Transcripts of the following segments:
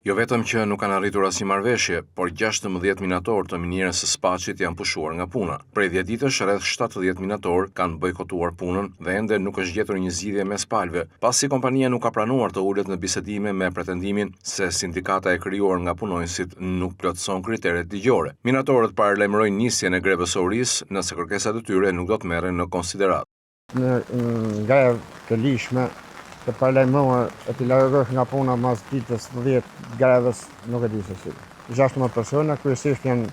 Jo vetëm që nuk kanë arritur asnjë marrëveshje, por 16 minator të minierës së Spaçit janë pushuar nga puna. Prej 10 ditësh rreth 70 minator kanë bojkotuar punën dhe ende nuk është gjetur një zgjidhje mes palëve, pasi kompania nuk ka pranuar të ulet në bisedime me pretendimin se sindikata e krijuar nga punonjësit nuk plotëson kriteret ligjore. Minatorët paralajmërojnë nisjen e grevës së orisë nëse kërkesat e tyre nuk do të merren në konsiderat. Në grevë të lishme të paralajmëruar e të largosh nga puna mas ditës 10 grevës nuk e di se si. 16 persona, kryesisht janë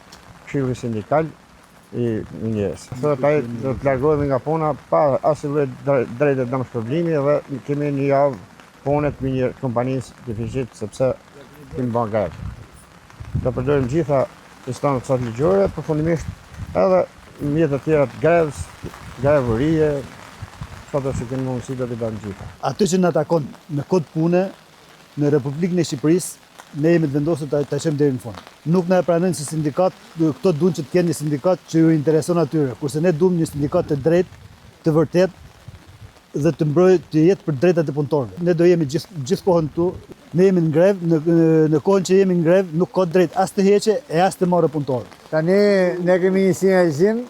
këshilli sindikal i minierës. Thotë ai do të largohemi nga puna pa asnjë lloj drejtë dëmshpërblimi dhe kemi një javë punë të minierë kompanisë deficit sepse kemi bën grevë. Do përdorim gjitha instancat ligjore, përfundimisht edhe mjetet e tjera të grevës, grevërie. Sot që kemi mundësi do t'i bëjmë gjitha. Aty që na takon në kod pune në Republikën e Shqipërisë, ne jemi të vendosur ta çojmë deri në fund. Nuk na e pranojnë si sindikat, këto duan që të kenë një sindikat që ju intereson atyre, kurse ne duam një sindikat të drejtë, të vërtetë dhe të mbrojë të jetë për drejtat e punëtorëve. Ne do jemi gjithkohën këtu, ne jemi në grevë, në kohën që jemi në grevë nuk ka drejt as të heqe e as të marrë punëtorë. Tani ne kemi një sinjalizim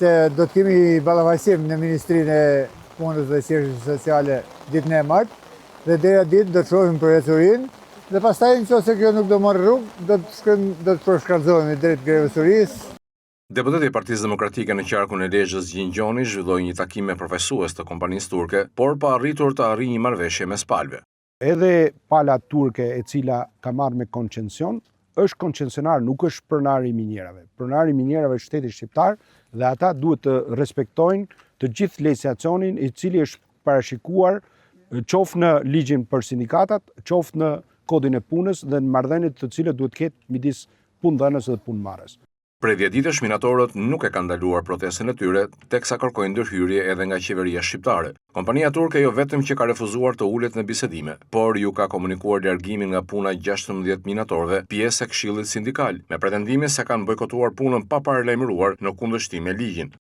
se do të kemi ballafaqim në Ministrinë e Punës dhe Shoqërisë Sociale ditën e martë dhe deri atë ditë do të shohim përjeturinë dhe pastaj nëse kjo nuk do marrë rrugë, do të përshkallëzohemi drejt grevësurisë. Deputeti i Partisë Demokratike në qarkun e Lezhës Gjingjoni zhvilloi një takim me përfaqësues të kompanisë turke, por pa arritur të arrijë një marrëveshje mes palëve. Edhe pala turke e cila ka marrë me koncesion, është koncesionar, nuk është pronar i minierave. Pronari i minierave është shteti shqiptar dhe ata duhet të respektojnë të gjithë legislacionin i cili është parashikuar qoftë në ligjin për sindikatat, qoftë në kodin e punës dhe në marrëdhëniet të cilët duhet ketë midis punëdhënës dhe punëmarrës. Prej 10 ditësh minatorët nuk e kanë ndaluar protestën e tyre, teksa kërkojnë ndërhyrje edhe nga qeveria shqiptare. Kompania turke jo vetëm që ka refuzuar të ulet në bisedime, por ju ka komunikuar largimin nga puna 16 minatorëve, pjesë e këshillit sindikal, me pretendimin se kanë bojkotuar punën pa paralajmëruar në kundërshtim me ligjin.